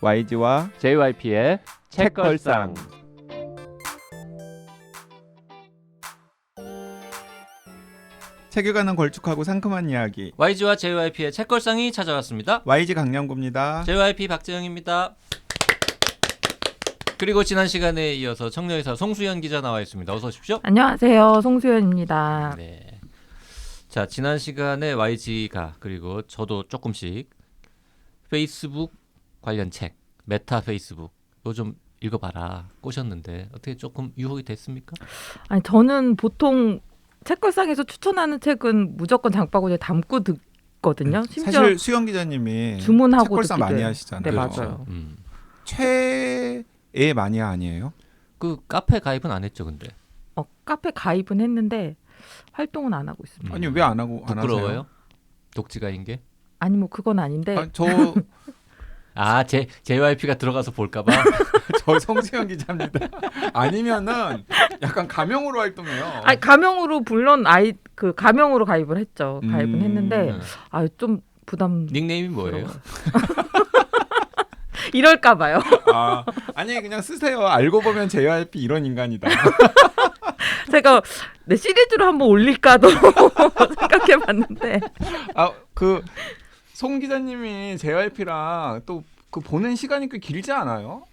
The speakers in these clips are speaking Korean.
YG와 JYP의 책걸상. 책에 관한 걸쭉하고 상큼한 이야기 YG와 JYP의 책걸상이 찾아왔습니다. YG 강량구입니다. JYP 박재영입니다. 그리고 지난 시간에 이어서 청년의사 송수연 기자 나와 있습니다. 어서 오십시오. 안녕하세요. 송수연입니다. 네. 자, 지난 시간에 YG가 그리고 저도 조금씩 페이스북 관련 책, 메타 페이스북 이거 좀 읽어봐라 꼬셨는데 어떻게 조금 유혹이 됐습니까? 아니 저는 보통 책걸상에서 추천하는 책은 무조건 장바구니에 담고 듣거든요. 심지어 사실 수영 기자님이 주문하고 책걸상 듣기도 많이 해요. 하시잖아요. 네, 그렇죠. 맞아요. 최애 마니아 아니에요? 그 카페 가입은 안 했죠, 근데. 카페 가입은 했는데 활동은 안 하고 있습니다. 아니 왜 안 하고 안 부끄러워요? 하세요? 독지가인 게? 아니 뭐 그건 아닌데 아, 저 JYP가 들어가서 볼까봐. 성수영 기자입니다. 아니면은 약간 가명으로 활동해요. 아니 가명으로 물론 가명으로 가입을 했죠. 가입은 했는데 좀 부담. 닉네임이 뭐예요? 이럴까 봐요. 아니 그냥 쓰세요. 알고 보면 JYP 이런 인간이다. 제가 시리즈로 한번 올릴까도 생각해봤는데 송 기자님이 JYP랑 또 그 보는 시간이 꽤 길지 않아요?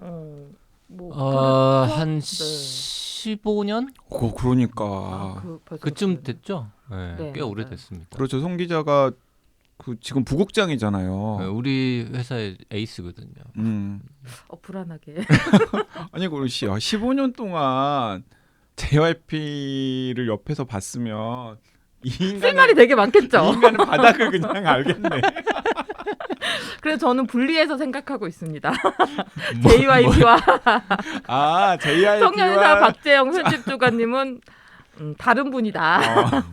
한 15년? 그러니까 그쯤 됐죠? 네, 네, 꽤 오래됐습니다. 그렇죠. 송 기자가 지금 부국장이잖아요. 우리 회사의 에이스거든요. 불안하게. 아니 그럼 15년 동안 JYP를 옆에서 봤으면 이 쓸말이 되게 많겠죠. 이 인간은 바닥을 그냥 알겠네. 그래서 저는 분리해서 생각하고 있습니다. JYP와 JYP와 청년의사 박재영 편집주간님은 다른 분이다.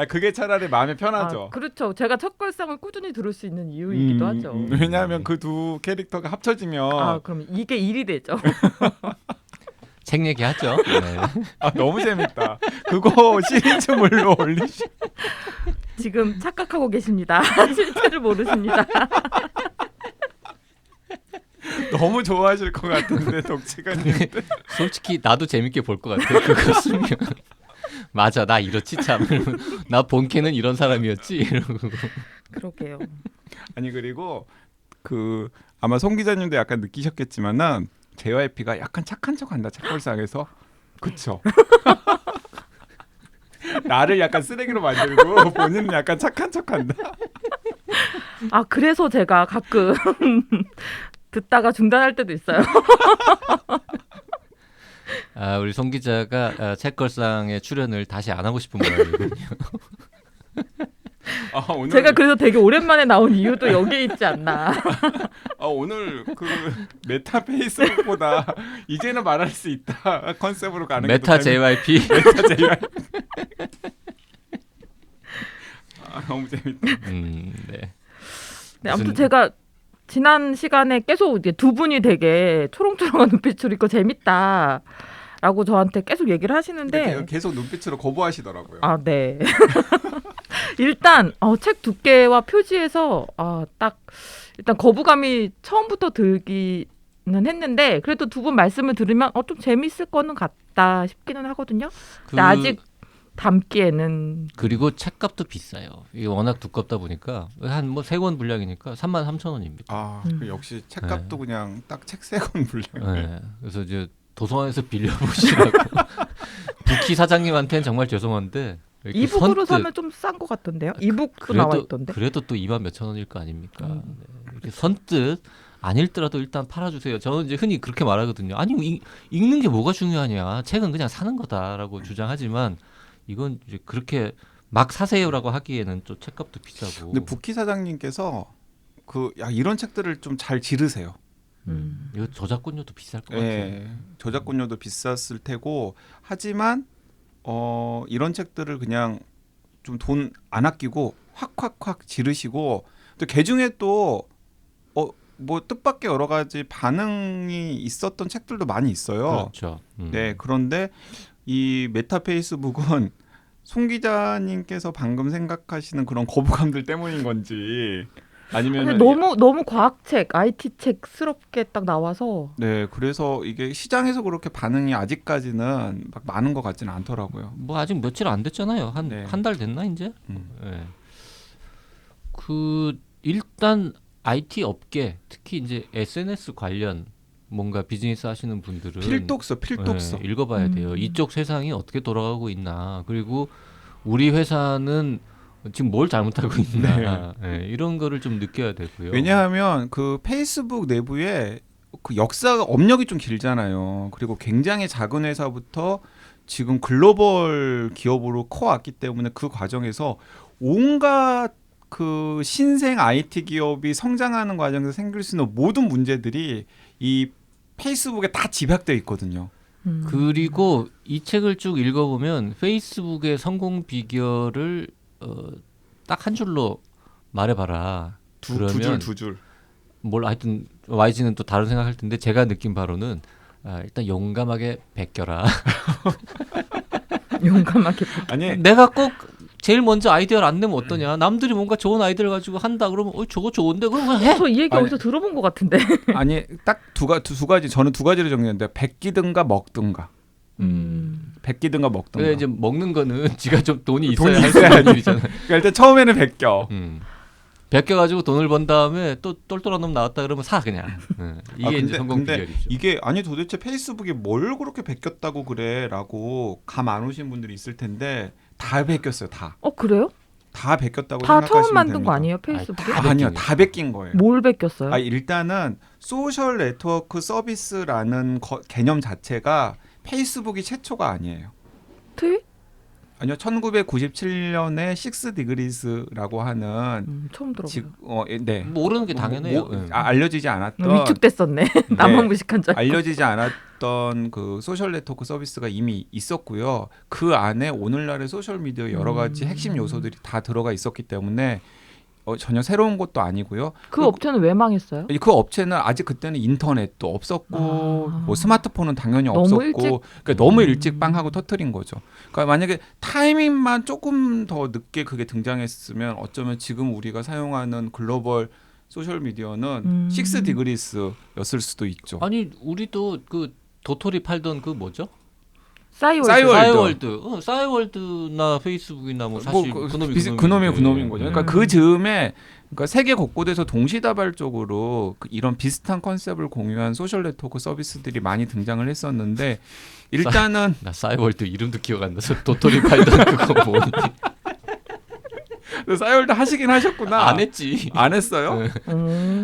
그게 차라리 마음이 편하죠. 그렇죠. 제가 첫걸상을 꾸준히 들을 수 있는 이유이기도 하죠. 왜냐하면 그 두 캐릭터가 합쳐지면 그럼 이게 일이 되죠. 책 얘기하죠. 네. 너무 재밌다. 그거 시리즈물로 올리시. 지금 착각하고 계십니다. 실체를 모르십니다. 너무 좋아하실 것 같은데 독치가님. 솔직히 나도 재밌게 볼 것 같아요. 그거 쓰면. 맞아, 나 이렇지 참. 나 본캐는 이런 사람이었지. 이러고. 그러게요. 아니 그리고 아마 송 기자님도 약간 느끼셨겠지만은 JYP가 약간 착한 척한다 책걸상에서. 그쵸? 나를 약간 쓰레기로 만들고 본인은 약간 착한 척한다. 그래서 제가 가끔 듣다가 중단할 때도 있어요. 우리 송 기자가 책걸상의 출연을 다시 안 하고 싶은 모양이군요. 오늘... 제가 그래서 되게 오랜만에 나온 이유도 여기에 있지 않나. 오늘 메타 페이스북보다 이제는 말할 수 있다 컨셉으로 가는 메타 JYP. 메타 JYP. 너무 재밌다. 네. 아무튼 제가 지난 시간에 계속 이제 두 분이 되게 초롱초롱한 눈빛으로 있고 재밌다라고 저한테 계속 얘기를 하시는데 계속 눈빛으로 거부하시더라고요. 네. 일단 책 두께와 표지에서 딱 일단 거부감이 처음부터 들기는 했는데 그래도 두 분 말씀을 들으면 좀 재밌을 거는 같다 싶기는 하거든요. 근데 아직 담기에는. 그리고 책값도 비싸요. 이게 워낙 두껍다 보니까 한 3권 분량이니까 33,000원입니다. 역시 책값도 그냥 딱 책 3권 분량. 네. 그래서 이제 도서관에서 빌려보시라고. 부키 사장님한테는 정말 죄송한데 이북으로 사면 좀 싼 것 같던데요? 이북도 나와 있던데. 그래도 또 2만 몇천 원일 거 아닙니까? 네. 이렇게 선뜻 안 읽더라도 일단 팔아주세요. 저는 이제 흔히 그렇게 말하거든요. 아니 읽는 게 뭐가 중요하냐? 책은 그냥 사는 거다라고 주장하지만 이건 이제 그렇게 막 사세요라고 하기에는 또 책값도 비싸고. 근데 부키 사장님께서 이런 책들을 좀 잘 지르세요. 이거 저작권료도 비쌀 것 같아요. 저작권료도 비쌌을 테고 하지만 이런 책들을 그냥 좀 돈 안 아끼고 확 지르시고 또 개중에 또 뭐 뜻밖의 여러 가지 반응이 있었던 책들도 많이 있어요. 그렇죠. 네, 그런데 이 메타 페이스북은 송 기자님께서 방금 생각하시는 그런 거부감들 때문인 건지 아니면 너무 과학책, IT 책스럽게 딱 나와서 네, 그래서 이게 시장에서 그렇게 반응이 아직까지는 막 많은 것 같지는 않더라고요. 뭐 아직 며칠 안 됐잖아요. 네. 한 달 됐나 이제? 음. 예. 그 일단 IT 업계 특히 이제 SNS 관련 뭔가 비즈니스 하시는 분들은 필독서. 예, 읽어봐야 돼요. 이쪽 세상이 어떻게 돌아가고 있나. 그리고 우리 회사는 지금 뭘 잘못하고 있나. 예, 이런 거를 좀 느껴야 되고요. 왜냐하면 그 페이스북 내부에 그 역사가 업력이 좀 길잖아요. 그리고 굉장히 작은 회사부터 지금 글로벌 기업으로 커왔기 때문에 그 과정에서 온갖 그 신생 IT 기업이 성장하는 과정에서 생길 수 있는 모든 문제들이 이 페이스북에 다 집약되어 있거든요. 그리고 이 책을 쭉 읽어보면 페이스북의 성공 비결을 딱 한 줄로 말해봐라. 그러면 두 줄. 뭘 하여튼 YG는 또 다른 생각할 텐데 제가 느낀 바로는 일단 용감하게 베껴라. 용감하게. 아니 내가 꼭 제일 먼저 아이디어를 안 내면 어떠냐. 남들이 뭔가 좋은 아이디어를 가지고 한다 그러면 저거 좋은데 그럼 그냥 해. 저 이 얘기 아니. 어디서 들어본 것 같은데. 아니 딱 두 가지 저는 두 가지를 정리했는데 베끼든가 먹든가. 베끼든가 먹든가. 왜 이제 먹는 거는 지가 좀 돈이 돈이 있어야 할 수 있는 일이잖아요. 그러니까 일단 처음에는 베껴. 베껴가지고 돈을 번 다음에 또 똘똘한 놈 나왔다 그러면 사 그냥. 이게 이제 성공 비결이죠. 이게 아니 도대체 페이스북에 뭘 그렇게 베꼈다고 그래라고 감 안 오신 분들이 있을 텐데 다 베꼈어요. 다 그래요? 베꼈다고 다 생각하시면 처음 만든 됩니다. 거 아니에요 페이스북에? 다 아니요, 베낀 다 베낀 거예요. 뭘 베꼈어요? 일단은 소셜 네트워크 서비스라는 개념 자체가 페이스북이 최초가 아니에요. 트윗? 아니요, 1997년에 6디그리스라고 하는 처음 들어봐요. 네. 모르는 게 당연해요. 알려지지 않았던 위축됐었네. 나만 무식한 줄 알고. 알려지지 않았던 그 소셜 네트워크 서비스가 이미 있었고요. 그 안에 오늘날의 소셜 미디어 여러 가지 핵심 요소들이 다 들어가 있었기 때문에 전혀 새로운 것도 아니고요. 그 업체는 왜 망했어요? 그 업체는 아직 그때는 인터넷도 없었고 뭐 스마트폰은 당연히 너무 없었고 일찍? 그러니까 너무 일찍 빵하고 터트린 거죠. 그러니까 만약에 타이밍만 조금 더 늦게 그게 등장했으면 어쩌면 지금 우리가 사용하는 글로벌 소셜 미디어는 6디그리스였을 수도 있죠. 아니 우리도 그 도토리 팔던 그 뭐죠? 싸이월드. 싸이월드나 페이스북이나 뭐 사실 그놈인 거죠. 그러니까 그 즈음에 그러니까 세계 곳곳에서 동시다발적으로 이런 비슷한 컨셉을 공유한 소셜 네트워크 서비스들이 많이 등장을 했었는데 일단은 나 싸이월드 이름도 기억 안 나서 도토리 팔던 그거 뭐니? 싸이월드 하시긴 하셨구나. 안 했지. 안 했어요?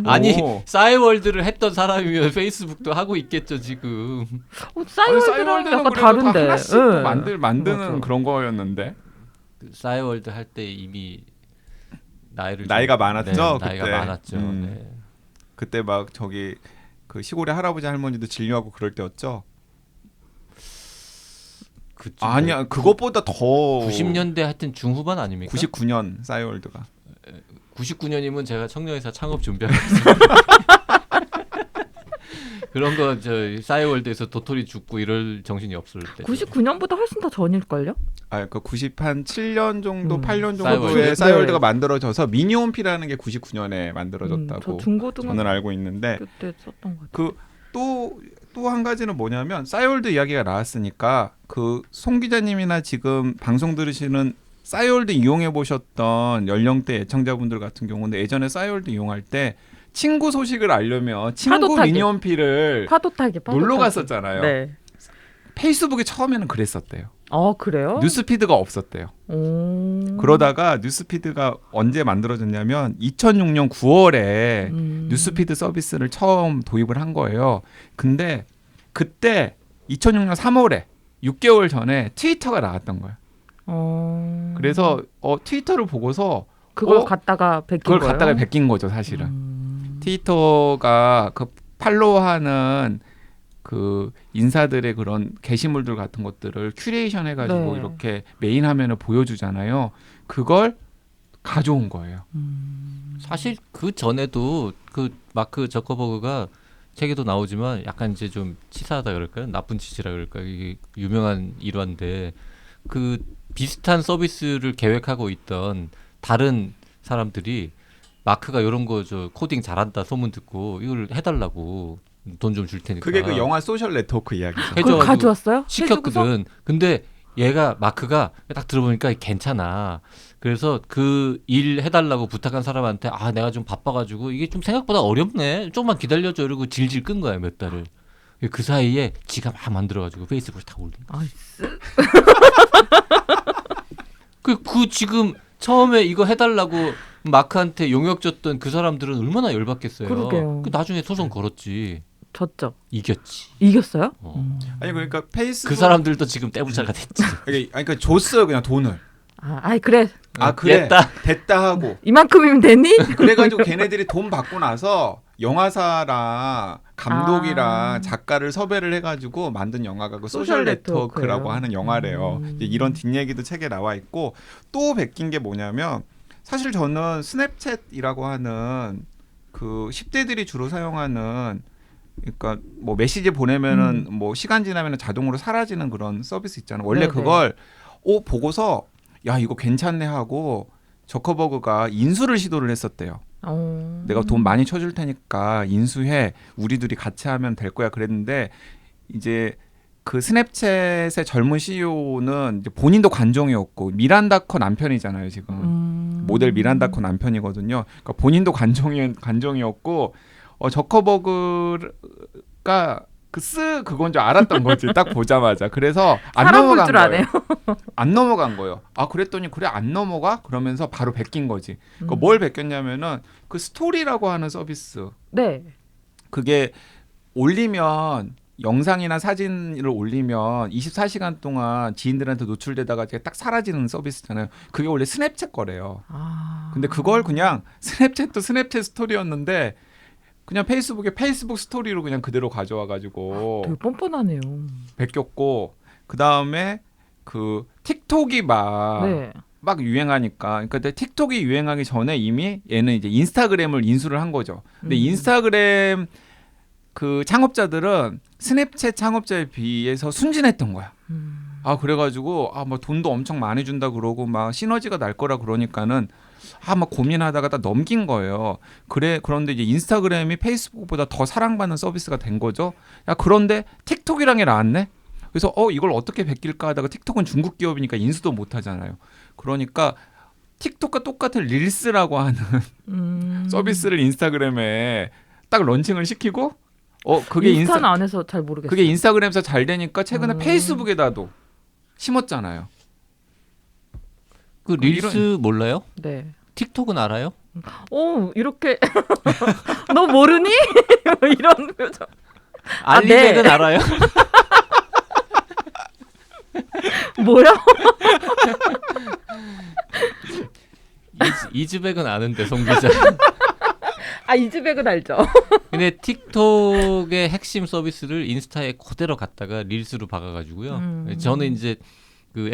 아니 오. 싸이월드를 했던 사람이면 페이스북도 하고 있겠죠 지금. 싸이월드랑 약간 다른데. 하나씩 예. 만드는 맞아. 그런 거였는데 싸이월드 할 때 이미 나이가 많았죠. 네, 나이가 그때. 많았죠. 네. 그때 막 저기 그 시골의 할아버지 할머니도 진료하고 그럴 때였죠. 그쯤 아니야, 그것보다 더 90년대 하여튼 중후반 아닙니까? 99년 싸이월드가 99년이면 제가 청년회사 창업 준비하고 있어요. 그런 거 저 싸이월드에서 도토리 죽고 이럴 정신이 없을 때. 99년보다 훨씬 더 전일걸요? 그 97년 정도 8년 싸이월드. 정도에 싸이월드가 네. 만들어져서 미니홈피라는 게 99년에 만들어졌다고 저 중고등학교 저는 알고 있는데 때 썼던 것 같아요. 또 한 가지는 뭐냐면 싸이월드 이야기가 나왔으니까 그 송 기자님이나 지금 방송 들으시는 싸이월드 이용해 보셨던 연령대 애청자분들 같은 경우는 예전에 싸이월드 이용할 때 친구 소식을 알려면 친구 파도 타기. 미니홈피를 파도 타기. 놀러 갔었잖아요. 네. 페이스북이 처음에는 그랬었대요. 그래요? 뉴스피드가 없었대요. 그러다가 뉴스피드가 언제 만들어졌냐면 2006년 9월에 뉴스피드 서비스를 처음 도입을 한 거예요. 근데 그때 2006년 3월에 6개월 전에 트위터가 나왔던 거예요. 그래서 트위터를 보고서 그걸 갖다가 베낀 그걸 거예요? 갖다가 베낀 거죠, 사실은. 트위터가 그 팔로우하는 그 인사들의 그런 게시물들 같은 것들을 큐레이션 해가지고 네. 이렇게 메인 화면을 보여주잖아요. 그걸 가져온 거예요. 사실 그 전에도 그 마크 저커버그가 책에도 나오지만 약간 이제 좀 치사하다 그럴까요? 나쁜 짓이라 그럴까요? 이게 유명한 일화인데 그 비슷한 서비스를 계획하고 있던 다른 사람들이 마크가 이런 거 저 코딩 잘한다 소문 듣고 이걸 해달라고 돈 좀 줄 테니까. 그게 그 영화 소셜 네트워크 이야기죠. 해줘가지고 그걸 가져왔어요? 시켰거든. 근데 얘가 마크가 딱 들어보니까 괜찮아. 그래서 그 일 해달라고 부탁한 사람한테 아 내가 좀 바빠가지고 이게 좀 생각보다 어렵네. 조금만 기다려줘 이러고 질질 끈 거야 몇 달을. 그 사이에 지가 막 만들어가지고 페이스북에 다 올린. 아, 그 지금 처음에 이거 해달라고 마크한테 용역 줬던 그 사람들은 얼마나 열받겠어요. 그러게요. 그 나중에 소송 걸었지. 졌죠. 이겼지. 이겼어요? 아니 그러니까 페이스북 그 사람들도 지금 떼부자가 됐지. 아니 그러니까 줬어요 그냥 돈을. 아이 그래. 아 그래 됐다. 됐다 하고 이만큼이면 되니? 그래가지고 걔네들이 돈 받고 나서 영화사랑 감독이랑 작가를 섭외를 해가지고 만든 영화가 그 소셜 소셜 네트워크라고 네트워크예요. 하는 영화래요. 이제 이런 뒷얘기도 책에 나와 있고 또 베낀 게 뭐냐면 사실 저는 스냅챗이라고 하는 그 10대들이 주로 사용하는 그러니까 뭐 메시지 보내면은 뭐 시간 지나면 자동으로 사라지는 그런 서비스 있잖아요. 원래 네네. 그걸 보고서 야 이거 괜찮네 하고 저커버그가 인수를 시도를 했었대요. 내가 돈 많이 쳐줄 테니까 인수해 우리 둘이 같이 하면 될 거야 그랬는데 이제 그 스냅챗의 젊은 CEO는 이제 본인도 관종이었고 미란다 커 남편이잖아요 지금 모델 미란다 커 남편이거든요. 그러니까 본인도 관종이었고 저커버그가 그건 줄 알았던 거지 딱 보자마자. 그래서 안 사람 볼 넘어간 줄 거예요. 아네요. 안 넘어간 거예요. 아 그랬더니 그래 안 넘어가? 그러면서 바로 베낀 거지. 그러니까 뭘 베꼈냐면은 그 스토리라고 하는 서비스. 네. 그게 올리면 영상이나 사진을 올리면 24시간 동안 지인들한테 노출되다가 딱 사라지는 서비스잖아요. 그게 원래 스냅챗 거래요. 근데 그걸 그냥 스냅챗도 스냅챗 스토리였는데 그냥 페이스북에 페이스북 스토리로 그냥 그대로 가져와가지고 되게 뻔뻔하네요. 베꼈고 그 다음에 그 틱톡이 막 네. 유행하니까 그러니까 근데 틱톡이 유행하기 전에 이미 얘는 이제 인스타그램을 인수를 한 거죠. 근데 음. 인스타그램 그 창업자들은 스냅챗 창업자에 비해서 순진했던 거야. 아 그래가지고 뭐 돈도 엄청 많이 준다 그러고 막 시너지가 날 거라 그러니까는 막 고민하다가 다 넘긴 거예요. 그런데 이제 인스타그램이 페이스북보다 더 사랑받는 서비스가 된 거죠. 야 그런데 틱톡이랑 게 나왔네. 그래서 이걸 어떻게 베낄까 하다가 틱톡은 중국 기업이니까 인수도 못 하잖아요. 그러니까 틱톡과 똑같은 릴스라고 하는 서비스를 인스타그램에 딱 런칭을 시키고 그게 인스타는 안 해서 잘 모르겠어요. 그게 인스타그램에서 잘 되니까 최근에 페이스북에다도 심었잖아요. 그 릴스 몰라요? 네. 틱톡은 알아요? 이렇게 너 모르니? 이런 표정. 알리백은 네. 알아요? 뭐야? 이즈백은 아는데 송 기자. 이즈백은 알죠. 근데 틱톡의 핵심 서비스를 인스타에 그대로 갖다가 릴스로 박아가지고요. 저는 이제 그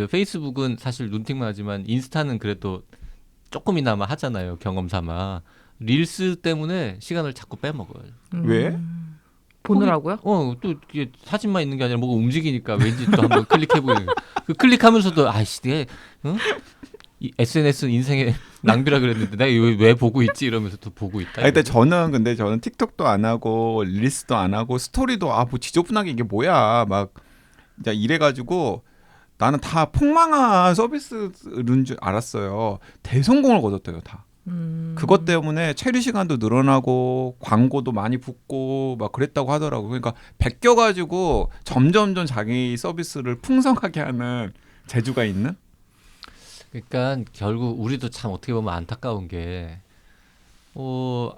페이스북은 사실 눈팅만 하지만 인스타는 그래도 조금이나마 하잖아요. 경험 삼아. 릴스 때문에 시간을 자꾸 빼먹어요. 왜? 보느라고요? 또 이게 사진만 있는 게 아니라 뭐가 움직이니까 왠지 또 한번 클릭해보는. 그 클릭하면서도 내가 이 SNS 인생의 낭비라 그랬는데 내가 왜 보고 있지 이러면서 또 보고 있다. 근데 저는 틱톡도 안 하고 릴스도 안 하고 스토리도 뭐 지저분하게 이게 뭐야 막 이제 이래가지고 나는 다 폭망한 서비스인 줄 알았어요. 대성공을 거뒀대요 다. 그것 때문에 체류 시간도 늘어나고 광고도 많이 붙고 막 그랬다고 하더라고. 그러니까 베껴가지고 점점점 자기 서비스를 풍성하게 하는 재주가 있는. 그러니까 결국 우리도 참 어떻게 보면 안타까운 게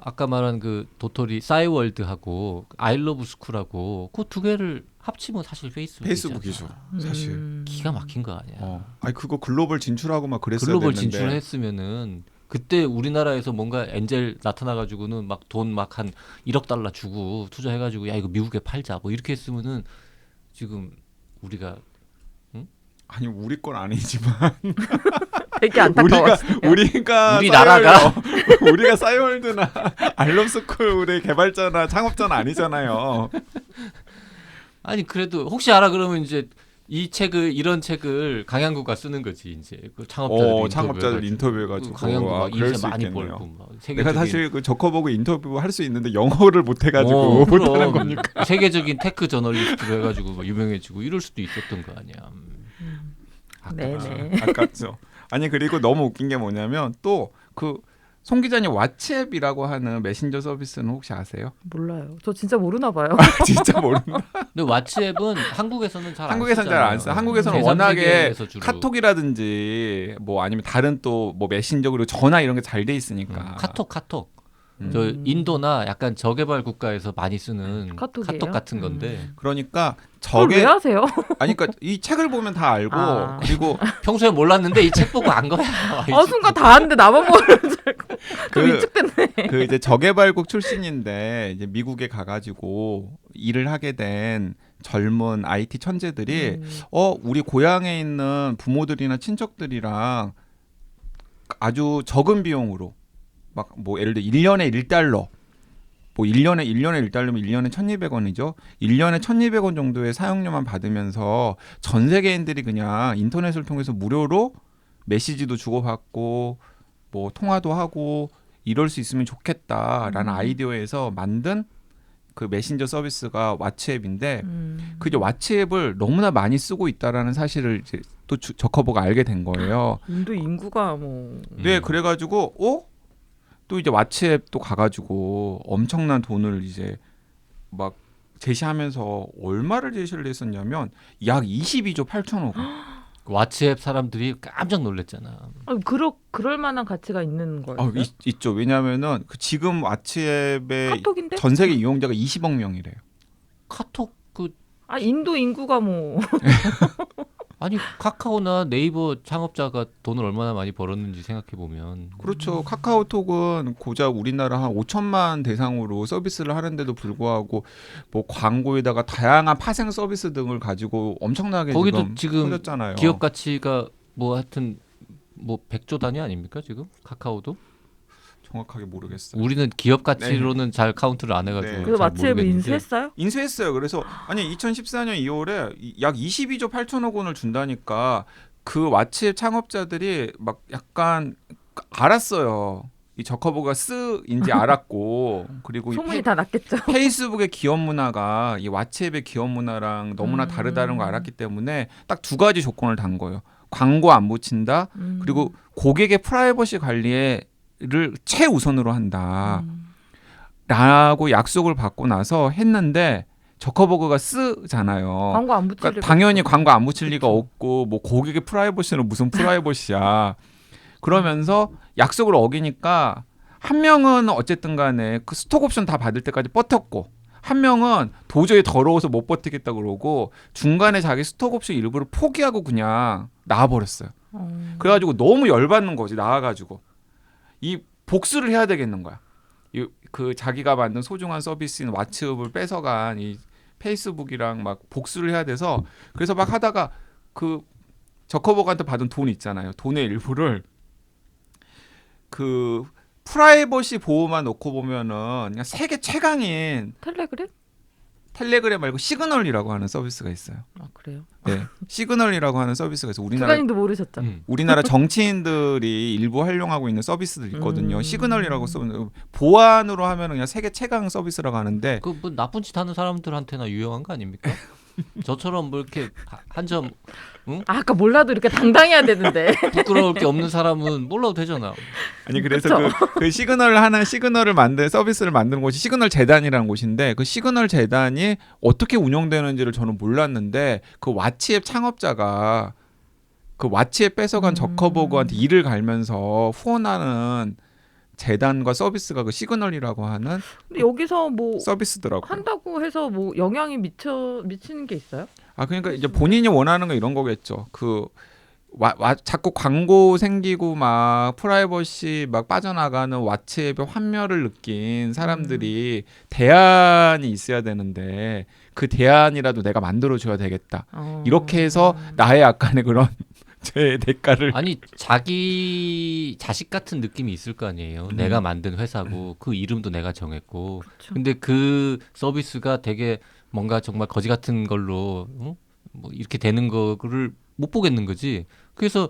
아까 말한 그 도토리 싸이월드하고 아이러브 스쿨하고 그 두 개를 합치면 사실 페이스북이죠. 사실 기가 막힌 거 아니야. 아니 그거 글로벌 진출하고 막 그랬어야 글로벌 됐는데. 진출했으면은 그때 우리나라에서 뭔가 엔젤 나타나가지고는 막 돈 막 한 1억 달러 주고 투자해가지고 야 이거 미국에 팔자 뭐 이렇게 했으면은 지금 우리가 아니 우리 건 아니지만 되게 안타까워. 우리가 나라가 우리가 싸이월드나 알럽스쿨의 개발자나 창업자는 아니잖아요. 아니 그래도 혹시 알아 그러면 이제 이 책을 이런 책을 강양구가 쓰는 거지 이제 그 창업자들 인터뷰해가지고 강양구 막 그럴 인쇄 수 많이 있겠네요. 벌고 막 내가 세계적인 사실 그 저커버그 인터뷰 할 수 있는데 영어를 못해가지고 못하는 그럼 거니까. 세계적인 테크 저널리스트로 해가지고 막 유명해지고 이럴 수도 있었던 거 아니야. 네네. 아깝죠. 아니 그리고 너무 웃긴 게 뭐냐면 또 그 송 기자님 왓츠앱이라고 하는 메신저 서비스는 혹시 아세요? 몰라요. 저 진짜 모르나 봐요. 진짜 모른다. 근데 왓츠앱은 한국에서는 잘 안 한국에서는 잘 안 써요. 한국에서는 워낙에 카톡이라든지 뭐 아니면 다른 또 뭐 메신저 그리고 전화 이런 게 잘 돼 있으니까. 카톡 음. 저 인도나 약간 저개발 국가에서 많이 쓰는 카톡이에요? 카톡 같은 건데 그러니까 그걸 왜 저게 하세요? 아니 그러니까 이 책을 보면 다 알고 아. 그리고 평소에 몰랐는데 이 책 보고 안 거야. 순간 다 아는데 나만 모르는 줄 알고. 좀 그- 위축됐네. 그 이제 저개발국 출신인데 이제 미국에 가가지고 일을 하게 된 젊은 IT 천재들이 우리 고향에 있는 부모들이나 친척들이랑 아주 적은 비용으로 막 뭐 예를 들어 1년에 1달러 뭐 1년에 1달러면 1년에 1,200원이죠. 1년에 1,200원 정도의 사용료만 받으면서 전 세계인들이 그냥 인터넷을 통해서 무료로 메시지도 주고받고 뭐 통화도 하고 이럴 수 있으면 좋겠다라는 아이디어에서 만든 그 메신저 서비스가 왓츠앱인데 그 이제 왓츠앱을 너무나 많이 쓰고 있다라는 사실을 이제 또 저커버가 알게 된 거예요. 인도 인구가 뭐 네, 그래가지고 또 이제 왓츠앱 또 가가지고 엄청난 돈을 이제 막 제시하면서 얼마를 제시를 했었냐면 약 22조 8천억 원. 왓츠앱 사람들이 깜짝 놀랐잖아. 그럴 만한 가치가 있는 거예요. 있죠. 왜냐하면은 그 지금 왓츠앱의 카톡인데? 전 세계 이용자가 20억 명이래요. 카톡 인도 인구가 뭐 아니 카카오나 네이버 창업자가 돈을 얼마나 많이 벌었는지 생각해 보면 그렇죠. 카카오톡은 고작 우리나라 한 5천만 대상으로 서비스를 하는데도 불구하고 뭐 광고에다가 다양한 파생 서비스 등을 가지고 엄청나게 거기도 지금 커졌잖아요. 기업 가치가 뭐 하여튼 뭐 100조 단위 아닙니까 지금 카카오도? 정확하게 모르겠어요. 우리는 기업 가치로는 잘 카운트를 안 해가지고 네. 그래서 잘 왓츠앱을 모르겠는데 인수했어요? 인수했어요. 그래서 아니 2014년 2월에 약 22조 8천억 원을 준다니까 그 왓츠앱 창업자들이 막 약간 알았어요. 이 저커버가 쓰인지 알았고 그리고 소문이 다 났겠죠. 페이스북의 기업 문화가 이 왓츠앱의 기업 문화랑 너무나 다르다는 걸 알았기 때문에 딱 두 가지 조건을 단 거예요. 광고 안 붙인다. 그리고 고객의 프라이버시 관리를 최우선으로 한다. 라고 약속을 받고 나서 했는데 저커버그가 쓰잖아요. 광고 안 붙일 그러니까 리가 당연히 없죠. 광고 안 붙일 리가 그쵸. 없고 뭐 고객의 프라이버시는 무슨 프라이버시야. 그러면서 약속을 어기니까 한 명은 어쨌든 간에 그 스톡 옵션 다 받을 때까지 버텼고 한 명은 도저히 더러워서 못 버티겠다 그러고 중간에 자기 스톡 옵션 일부를 포기하고 그냥 나와버렸어요. 그래가지고 너무 열받는 거지. 나와가지고 이 복수를 해야 되겠는 거야. 그 자기가 만든 소중한 서비스인 왓츠앱을 뺏어간 이 페이스북이랑 막 복수를 해야 돼서 그래서 막 하다가 그 저커버그한테 받은 돈 있잖아요. 돈의 일부를 그 프라이버시 보호만 놓고 보면은 그냥 세계 최강인 텔레그램 말고 시그널이라고 하는 서비스가 있어요. 그래요? 네, 시그널이라고 하는 서비스가 있어. 국가님도 모르셨죠? 우리나라 정치인들이 일부 활용하고 있는 서비스들 있거든요. 시그널이라고 써면 보안으로 하면 그냥 세계 최강 서비스라고 하는데 그 뭐 나쁜 짓 하는 사람들한테나 유용한 거 아닙니까? 저처럼 뭐 이렇게 한 점 아까 몰라도 이렇게 당당해야 되는데. 부끄러울 게 없는 사람은 몰라도 되잖아. 아니 그래서 그 시그널을 만든 서비스를 만드는 곳이 시그널 재단이라는 곳인데 그 시그널 재단이 어떻게 운영되는지를 저는 몰랐는데 그 왓츠앱 창업자가 그 왓츠앱 뺏어간 저커버그한테 일을 갈면서 후원하는 재단과 서비스가 그 시그널이라고 하는 근데 여기서 뭐 서비스더라고요. 한다고 해서 뭐 영향이 미치는 게 있어요? 그러니까 이제 본인이 원하는 거 이런 거겠죠. 자꾸 광고 생기고 막 프라이버시 막 빠져나가는 왓츠앱의 환멸을 느낀 사람들이 대안이 있어야 되는데 그 대안이라도 내가 만들어줘야 되겠다. 이렇게 해서 나의 약간의 그런 제 대가를 아니 자기 자식 같은 느낌이 있을 거 아니에요. 내가 만든 회사고 그 이름도 내가 정했고. 그쵸. 근데 그 서비스가 되게 뭔가 정말 거지 같은 걸로 뭐 이렇게 되는 거를 못 보겠는 거지. 그래서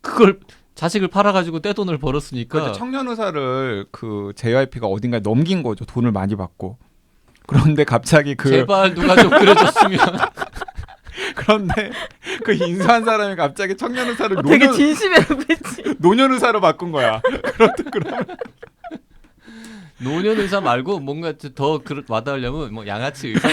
그걸 자식을 팔아가지고 떼돈을 벌었으니까 그러니까 청년 의사를 그 JYP가 어딘가에 넘긴 거죠. 돈을 많이 받고. 그런데 갑자기 그 제발 누가 좀 그려줬으면. 그런데 그 인수한 사람이 갑자기 청년 의사를 되게 진심의 눈빛이. 노년 의사로 바꾼 거야. 그러면 노년 의사 말고 뭔가 더 와닿으려면 뭐 양아치 의사.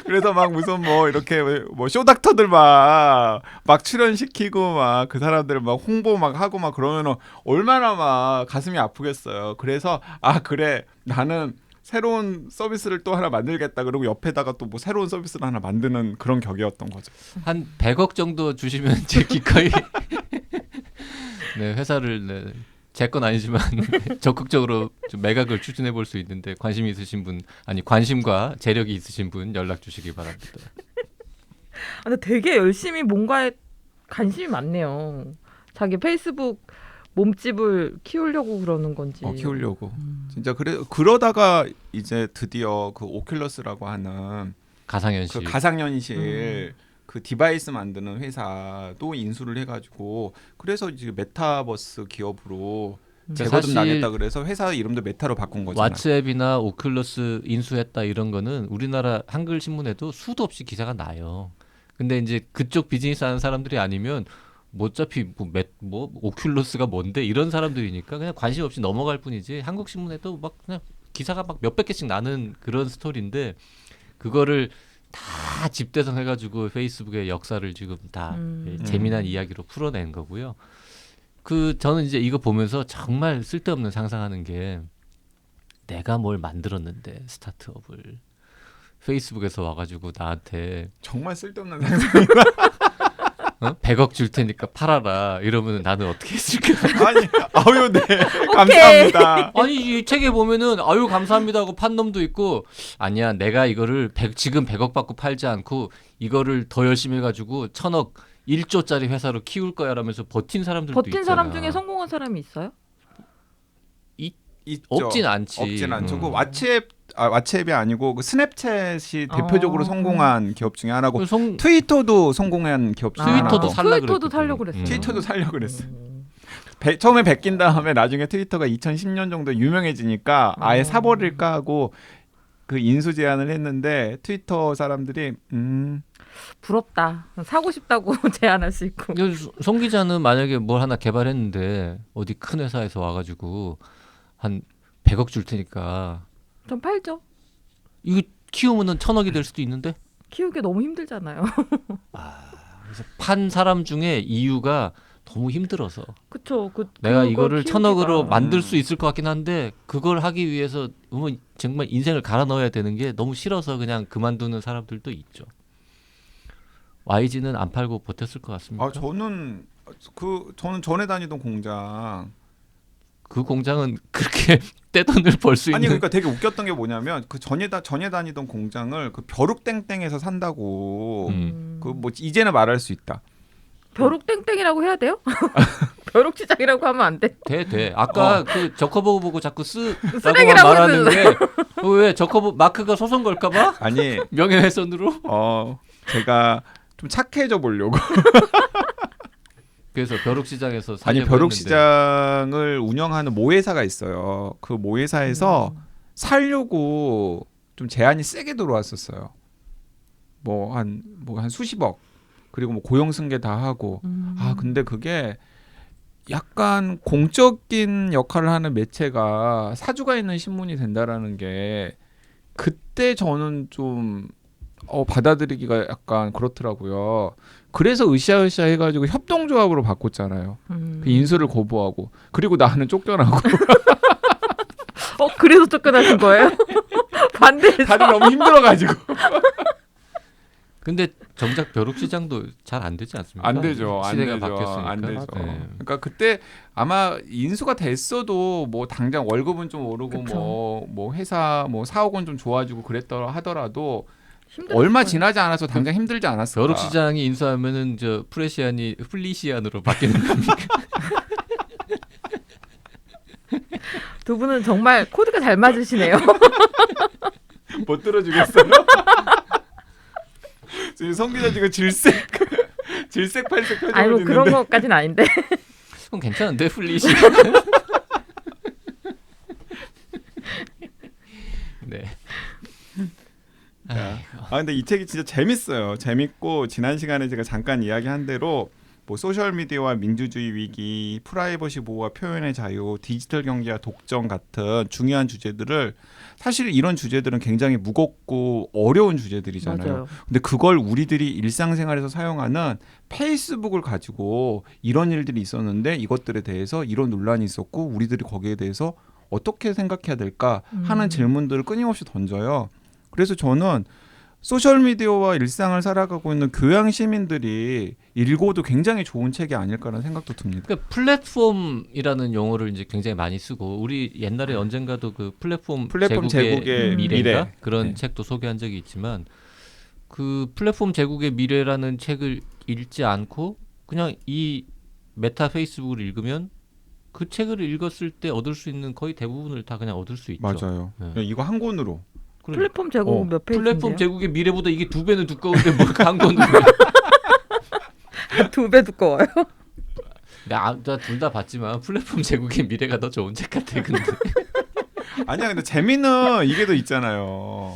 그래서 막 무슨 뭐 이렇게 뭐 쇼닥터들 막 출연시키고 막 그 사람들 막 홍보 막 하고 막 그러면은 얼마나 막 가슴이 아프겠어요. 그래서 아 그래 나는 새로운 서비스를 또 하나 만들겠다. 그리고 옆에다가 또 뭐 새로운 서비스를 하나 만드는 그런 격이었던 거죠. 한 100억 정도 주시면 제 기꺼이 네, 회사를 네, 제 건 아니지만 적극적으로 좀 매각을 추진해 볼 수 있는데 관심이 있으신 분 아니 관심과 재력이 있으신 분 연락 주시기 바랍니다. 근데 되게 열심히 뭔가에 관심이 많네요. 자기 페이스북 몸집을 키우려고 그러는 건지. 키우려고. 진짜 그러다가 이제 드디어 그 오큘러스라고 하는 가상현실. 그 가상현실 그 디바이스 만드는 회사도 인수를 해가지고 그래서 이제 메타버스 기업으로 제거좀 사실 나겠다 그래서 회사 이름도 메타로 바꾼 거잖아요. 왓츠앱이나 오큘러스 인수했다 이런 거는 우리나라 한글 신문에도 수도 없이 기사가 나요. 근데 이제 그쪽 비즈니스 하는 사람들이 아니면 뭐 어차피 뭐 오큘러스가 뭔데 이런 사람들이니까 그냥 관심 없이 넘어갈 뿐이지 한국 신문에도 막 그냥 기사가 막 몇백 개씩 나는 그런 스토리인데 그거를 다 집대성해가지고 페이스북의 역사를 지금 다 재미난 이야기로 풀어낸 거고요. 저는 이제 이거 보면서 정말 쓸데없는 상상하는 게 내가 뭘 만들었는데 스타트업을 페이스북에서 와가지고 나한테 정말 쓸데없는 상상. 100억 줄 테니까 팔아라 이러면 나는 어떻게 했을까? 아니 아유 네 감사합니다. 아니 이 책에 보면은 아유 감사합니다 하고 판 놈도 있고 아니야 내가 이거를 지금 100억 받고 팔지 않고 이거를 더 열심히 해가지고 1000억 1조짜리 회사로 키울 거야 라면서 버틴 사람들도 버틴 있잖아. 사람 중에 성공한 사람이 있어요? 있죠. 없진 않지. 없진 않죠. 그 왓츠앱이 아니고 그 스냅챗이 대표적으로 성공한 기업 중에 하나고 트위터도 성공한 기업 중에 하나고. 트위터도 살려고 그랬어요. 트위터도 살려고 그랬어요. 처음에 베낀 다음에 나중에 트위터가 2010년 정도에 유명해지니까 아예 사버릴까 하고 그 인수 제안을 했는데 트위터 사람들이 부럽다. 사고 싶다고 제안할 수 있고. 송 기자는 만약에 뭘 하나 개발했는데 어디 큰 회사에서 와가지고 한 100억 줄 테니까 좀 팔죠. 이거 키우면은 1000억이 될 수도 있는데 키우기 너무 힘들잖아요. 그래서 판 사람 중에 이유가 너무 힘들어서 그쵸. 내가 이거를 1000억으로 만들 수 있을 것 같긴 한데 그걸 하기 위해서 정말 인생을 갈아 넣어야 되는 게 너무 싫어서 그냥 그만두는 사람들도 있죠. YG는 안 팔고 버텼을 것 같습니다. 저는 전에 다니던 공장 그 공장은 그렇게 떼돈을 벌 수 있는 그러니까 되게 웃겼던 게 뭐냐면 그 전에 다니던 공장을 그 벼룩땡땡에서 산다고 그 뭐 이제는 말할 수 있다. 벼룩땡땡이라고 해야 돼요? 벼룩시장이라고 하면 안 돼? 돼. 아까 그 저커버그 보고 자꾸 쓰라고 쓰레기라고 말하는 게 왜 저커버 마크가 소송 걸까봐? 아니 명예훼손으로? 제가 좀 착해져 보려고. 그래서 벼룩시장에서 벼룩시장을 운영하는 모회사가 있어요. 그 모회사에서 살려고 좀 제안이 세게 들어왔었어요. 뭐 한 수십억 그리고 뭐 고용 승계 다 하고 근데 그게 약간 공적인 역할을 하는 매체가 사주가 있는 신문이 된다라는 게 그때 저는 좀 받아들이기가 약간 그렇더라고요. 그래서 으쌰으쌰 해가지고 협동조합으로 바꿨잖아요. 그 인수를 거부하고 그리고 나는 쫓겨나고. 그래서 쫓겨나신 거예요? 반대해서. 다들 너무 힘들어가지고. 근데 정작 벼룩시장도 잘 안 되지 않습니까? 안 되죠. 시대가 바뀌었으니까. 안 되죠. 네. 그러니까 그때 아마 인수가 됐어도 뭐 당장 월급은 좀 오르고 그쵸. 뭐 회사 뭐 사옥은 좀 좋아지고 그랬더라 하더라도 힘들었을 얼마 거예요. 지나지 않아서 당장 힘들지 않았을까. 벼룩시장이 인수하면은 저 프레시안이 플리시안으로 바뀌는 겁니까? 두 분은 정말 코드가 잘 맞으시네요. 못 들어주겠어요. 지금 성 기자 지금 질색팔색 아니 뭐 표정을 그런 짓는데 것까지는 아닌데. 그럼 괜찮은데 플리시. 네. 근데 이 책이 진짜 재밌어요. 재밌고 지난 시간에 제가 잠깐 이야기한 대로 뭐 소셜 미디어와 민주주의 위기, 프라이버시 보호와 표현의 자유, 디지털 경제와 독점 같은 중요한 주제들을 사실 이런 주제들은 굉장히 무겁고 어려운 주제들이잖아요. 맞아요. 근데 그걸 우리들이 일상생활에서 사용하는 페이스북을 가지고 이런 일들이 있었는데 이것들에 대해서 이런 논란이 있었고 우리들이 거기에 대해서 어떻게 생각해야 될까 하는 질문들을 끊임없이 던져요. 그래서 저는 소셜미디어와 일상을 살아가고 있는 교양 시민들이 읽어도 굉장히 좋은 책이 아닐까라는 생각도 듭니다. 그러니까 플랫폼이라는 용어를 이제 굉장히 많이 쓰고 우리 옛날에 언젠가도 그 플랫폼 제국의 미래인가? 미래. 그런 네. 책도 소개한 적이 있지만 그 플랫폼 제국의 미래라는 책을 읽지 않고 그냥 이 메타 페이스북을 읽으면 그 책을 읽었을 때 얻을 수 있는 거의 대부분을 다 그냥 얻을 수 있죠. 맞아요. 네. 이거 한 권으로. 플랫폼 제국 몇 페이지인데요? 플랫폼 제국의 미래보다 이게 2배는 두꺼운데 뭘 강권으로? 2배 두꺼워요. 나 둘 다 봤지만 플랫폼 제국의 미래가 더 좋은 책 같아. 근데 아니야, 근데 재미는 이게 더 있잖아요.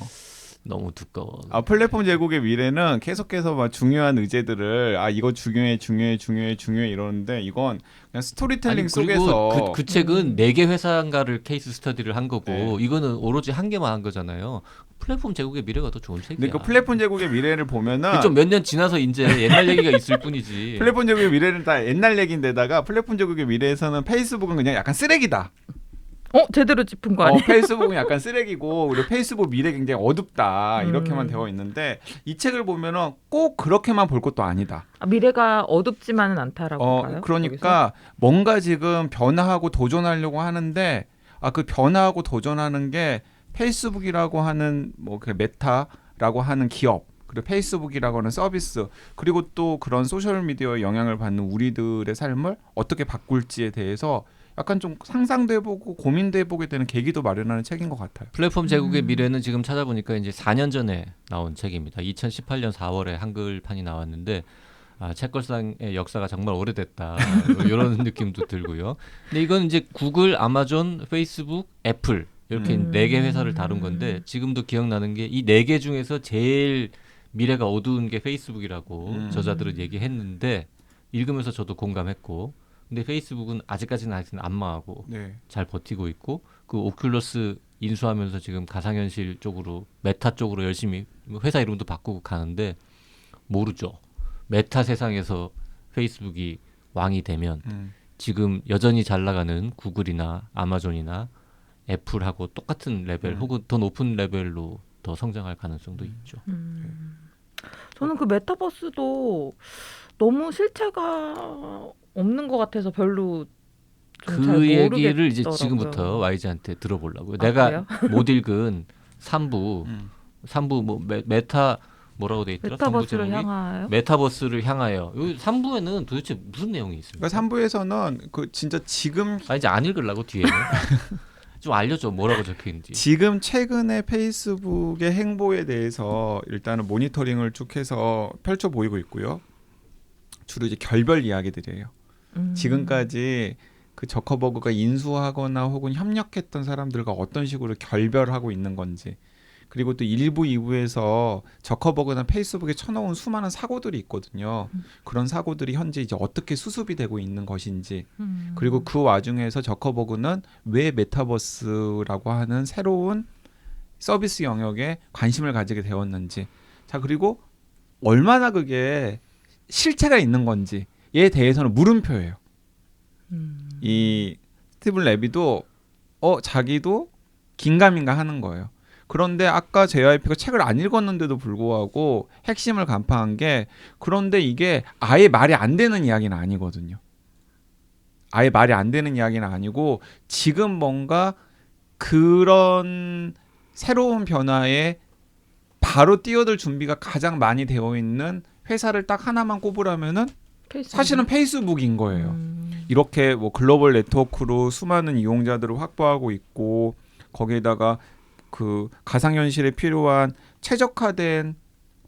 너무 두꺼워. 플랫폼 제국의 미래는 계속해서 막 중요한 의제들을 이거 중요해 이러는데 이건 그냥 스토리텔링 아니, 속에서 그리고 그 책은 4개 회사인가를 케이스 스터디를 한 거고 네. 이거는 오로지 한 개만 한 거잖아요. 플랫폼 제국의 미래가 더 좋은 책이야. 근데 그 플랫폼 제국의 미래를 보면은 좀 몇 년 지나서 이제 옛날 얘기가 있을 뿐이지. 플랫폼 제국의 미래는 다 옛날 얘기인데다가 플랫폼 제국의 미래에서는 페이스북은 그냥 약간 쓰레기다. 제대로 짚은 거 아니에요? 페이스북은 약간 쓰레기고 그리고 페이스북 미래 굉장히 어둡다 이렇게만 음. 되어 있는데 이 책을 보면은 꼭 그렇게만 볼 것도 아니다. 미래가 어둡지만은 않다라고 봐요. 그러니까 뭔가 지금 변화하고 도전하려고 하는데 그 변화하고 도전하는 게 페이스북이라고 하는 뭐 그 메타라고 하는 기업 그리고 페이스북이라고 하는 서비스 그리고 또 그런 소셜 미디어의 영향을 받는 우리들의 삶을 어떻게 바꿀지에 대해서 약간 좀 상상도 해보고 고민도 해보게 되는 계기도 마련하는 책인 것 같아요. 플랫폼 제국의 미래는 지금 찾아보니까 이제 4년 전에 나온 책입니다. 2018년 4월에 한글판이 나왔는데 책걸상의 역사가 정말 오래됐다 이런 느낌도 들고요. 근데 이건 이제 구글, 아마존, 페이스북, 애플 이렇게 4개 회사를 다룬 건데 지금도 기억나는 게 이 4개 중에서 제일 미래가 어두운 게 페이스북이라고 저자들은 얘기했는데 읽으면서 저도 공감했고 근데 페이스북은 아직까지는 안 망하고 네. 잘 버티고 있고 그 오큘러스 인수하면서 지금 가상현실 쪽으로 메타 쪽으로 열심히 회사 이름도 바꾸고 가는데 모르죠. 메타 세상에서 페이스북이 왕이 되면 지금 여전히 잘 나가는 구글이나 아마존이나 애플하고 똑같은 레벨 혹은 더 높은 레벨로 더 성장할 가능성도 있죠. 저는 그 메타버스도 너무 실체가 없는 것 같아서 별로 좀 잘 그 얘기를 모르겠더라고요. 이제 지금부터 YG한테 들어보려고요. 내가 못 읽은 3부 뭐 메타 뭐라고 돼 있더라? 메타버스를 3부 제목이? 향하여 메타버스를 향하여. 여기 3부에는 도대체 무슨 내용이 있습니까? 그러니까 3부에서는 그 진짜 지금 이제 안 읽으려고 뒤에는 좀 알려줘 뭐라고 적혀 있는지. 지금 최근에 페이스북의 행보에 대해서 일단은 모니터링을 쭉 해서 펼쳐 보이고 있고요. 주로 이제 결별 이야기들이에요. 지금까지 그 저커버그가 인수하거나 혹은 협력했던 사람들과 어떤 식으로 결별하고 있는 건지 그리고 또 1부, 2부에서 저커버그나 페이스북에 쳐놓은 수많은 사고들이 있거든요. 그런 사고들이 현재 이제 어떻게 수습이 되고 있는 것인지 그리고 그 와중에서 저커버그는 왜 메타버스라고 하는 새로운 서비스 영역에 관심을 가지게 되었는지 자 그리고 얼마나 그게 실체가 있는 건지에 대해서는 물음표예요. 이 스티븐 레비도 자기도 긴가민가 하는 거예요. 그런데 아까 JYP가 책을 안 읽었는데도 불구하고 핵심을 간파한 게 그런데 이게 아예 말이 안 되는 이야기는 아니거든요. 아예 말이 안 되는 이야기는 아니고 지금 뭔가 그런 새로운 변화에 바로 뛰어들 준비가 가장 많이 되어 있는 회사를 딱 하나만 꼽으라면은 사실은 페이스북인 거예요. 이렇게 뭐 글로벌 네트워크로 수많은 이용자들을 확보하고 있고 거기에다가 그 가상현실에 필요한 최적화된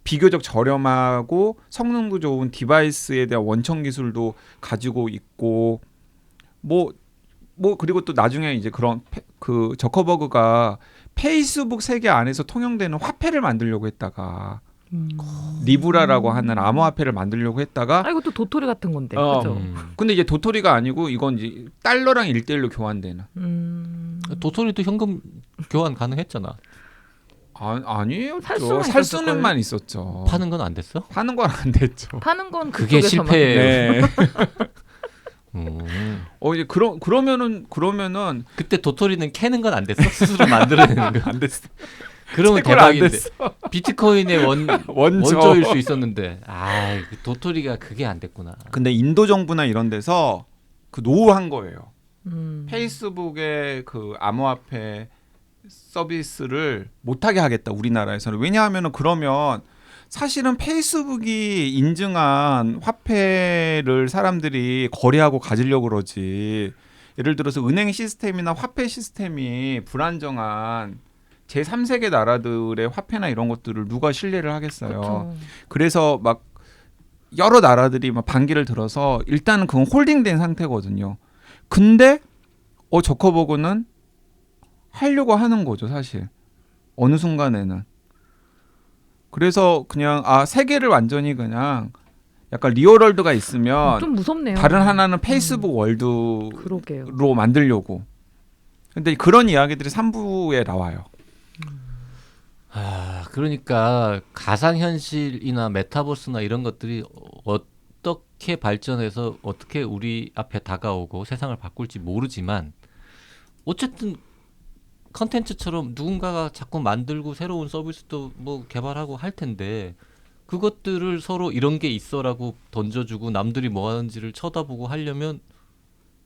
비교적 저렴하고 성능도 좋은 디바이스에 대한 원천 기술도 가지고 있고 뭐 그리고 또 나중에 이제 그런 그 저커버그가 페이스북 세계 안에서 통용되는 화폐를 만들려고 했다가 리브라라고 하는 암호화폐를 만들려고 했다가 아 이것도 도토리 같은 건데. 어. 그죠? 근데 이제 도토리가 아니고 이건 이제 달러랑 1대1로 교환되는. 도토리도 현금 교환 가능했잖아. 아니에요. 살 수는 살 있었을 수는만 있었죠. 파는 건 안 됐어? 파는 건 안 됐죠. 파는 건 그게 그쪽에서만. 실패예요. 네. 음. 이제 그러면은 그때 도토리는 캐는 건 안 됐어? 스스로 만들어내는 거. 안 됐어. 그러면 채굴 안 대박인데. 됐어. 비트코인의 원조. 원조일 수 있었는데. 아, 그 도토리가 그게 안 됐구나. 근데 인도 정부나 이런 데서 그 노후한 거예요. 페이스북의 그 암호화폐 서비스를 못하게 하겠다 우리나라에서는. 왜냐하면 그러면 사실은 페이스북이 인증한 화폐를 사람들이 거래하고 가지려고 그러지. 예를 들어서 은행 시스템이나 화폐 시스템이 불안정한 제3세계 나라들의 화폐나 이런 것들을 누가 신뢰를 하겠어요. 그렇죠. 그래서 막 여러 나라들이 막 반기를 들어서 일단은 그건 홀딩된 상태거든요. 근데 저커버그는 하려고 하는 거죠, 사실. 어느 순간에는. 그래서 그냥 세계를 완전히 그냥 약간 리얼월드가 있으면 좀 무섭네요. 다른 하나는 페이스북 월드로 그러게요. 만들려고. 근데 그런 이야기들이 3부에 나와요. 그러니까 가상현실이나 메타버스나 이런 것들이 어떻게 발전해서 어떻게 우리 앞에 다가오고 세상을 바꿀지 모르지만 어쨌든 컨텐츠처럼 누군가가 자꾸 만들고 새로운 서비스도 뭐 개발하고 할 텐데 그것들을 서로 이런 게 있어라고 던져주고 남들이 뭐 하는지를 쳐다보고 하려면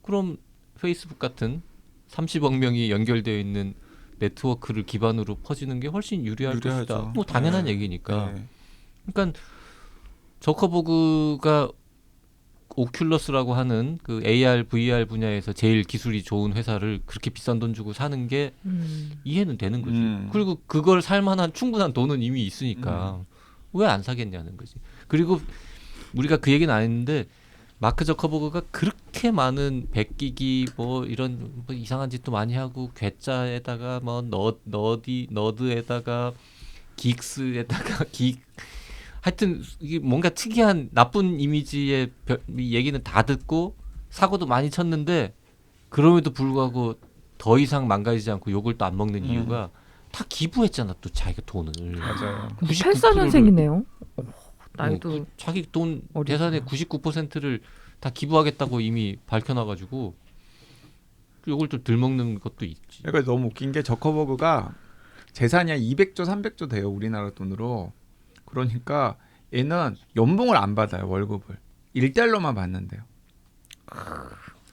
그럼 페이스북 같은 30억 명이 연결되어 있는 네트워크를 기반으로 퍼지는 게 훨씬 유리할 것이다. 뭐 당연한 얘기니까. 네. 그러니까 저커버그가 오큘러스라고 하는 그 AR, VR 분야에서 제일 기술이 좋은 회사를 그렇게 비싼 돈 주고 사는 게 이해는 되는 거지. 그리고 그걸 살 만한 충분한 돈은 이미 있으니까 왜 안 사겠냐는 거지. 그리고 우리가 그 얘기는 안 했는데 마크 저커버그가 그렇게 많은 백기기 뭐 이런 뭐 이상한 짓도 많이 하고 괴짜에다가 뭐 너드에다가 긱스에다가 하여튼 이게 뭔가 특이한 나쁜 이미지의 얘기는 다 듣고 사고도 많이 쳤는데 그럼에도 불구하고 더 이상 망가지지 않고 욕을 또 안 먹는 이유가 다 기부했잖아 또 자기가 돈을. 맞아요. 84년생이네요. 나이도 자기 돈 어리구나. 재산의 99%를 다 기부하겠다고 이미 밝혀놔가지고 욕을 또 덜 먹는 것도 있지. 그러니까 너무 웃긴 게 저커버그가 재산이 한 200조 300조 돼요 우리나라 돈으로. 그러니까 얘는 연봉을 안 받아요 월급을 1달러만 받는데요.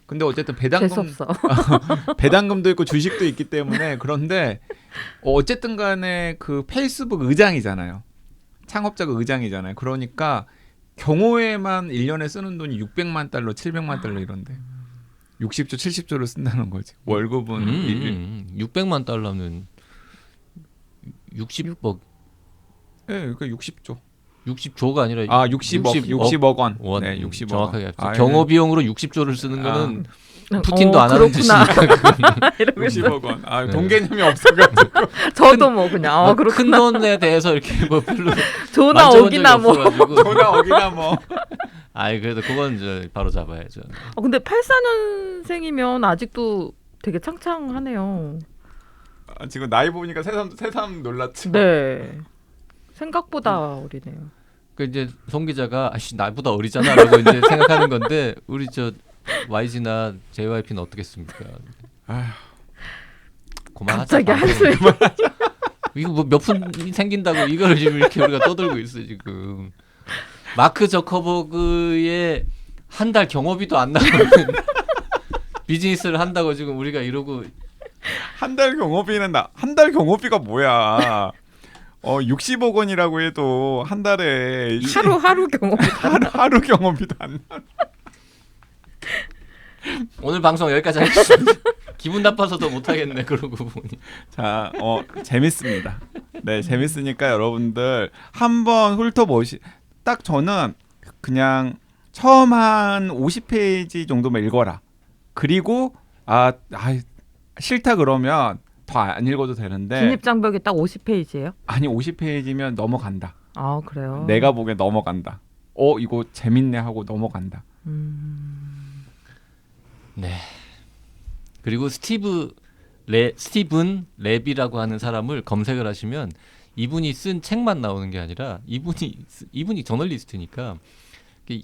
근데 어쨌든 재수없어. 배당금도 있고 주식도 있기 때문에 그런데 어쨌든 간에 그 페이스북 의장이잖아요. 창업자가 의장이잖아요. 그러니까 경호에만 1년에 쓰는 돈이 600만 달러, 700만 달러 이런데 60조, 70조를 쓴다는 거지. 월급은 600만 달러면 60억 네, 그러니까 60조. 60조가 아니라 60억 원. 원. 네, 60억 정확하게 원. 합쳐. 경호 비용으로 60조를 쓰는 거는 푸틴도 어, 안 하는 그렇구나. 짓이니까. 이러고 있어. 60억 원. 네. 돈 개념이 없어가지고. 저도 뭐 그냥 큰 그렇구나. 돈에 대해서 이렇게 뭐 별로 조나 만져본 오기나 적이 뭐. 없어가지고. 전화 어기나 뭐. 아이 그래도 그건 이제 바로 잡아야죠. 근데 84년생이면 아직도 되게 창창하네요. 지금 나이 보니까 새삼 놀랐죠. 네. 생각보다 어리네요. 그 이제 송 기자가 아씨 나보다 어리잖아라고 이제 생각하는 건데 우리 저 YG나 JYP는 어떻겠습니까? 아휴. 그만하자. 갑자기 한숨. 이거 뭐 몇 푼 생긴다고 이걸 지금 이렇게 우리가 떠들고 있어 지금. 마크 저커버그의 한 달 경호비도 안 나오는 비즈니스를 한다고 지금 우리가 이러고 한 달 경호비가 뭐야? 60억 원이라고 해도 한 달에 하루 경험. 하루 경호비도 안 나. 오늘 방송 여기까지 하겠습니다. 기분 나빠서도 못 하겠네. 그러고 보니. 자, 재밌습니다. 네, 재밌으니까 여러분들 한번 훑어보시. 딱 저는 그냥 처음 한 50페이지 정도만 읽어라. 그리고 싫다 그러면 더 안 읽어도 되는데. 진입장벽이 딱 50페이지예요? 아니 50페이지면 넘어간다. 아 그래요? 내가 보기엔 넘어간다. 이거 재밌네 하고 넘어간다. 네. 그리고 스티븐 랩이라고 하는 사람을 검색을 하시면 이분이 쓴 책만 나오는 게 아니라 이분이 저널리스트니까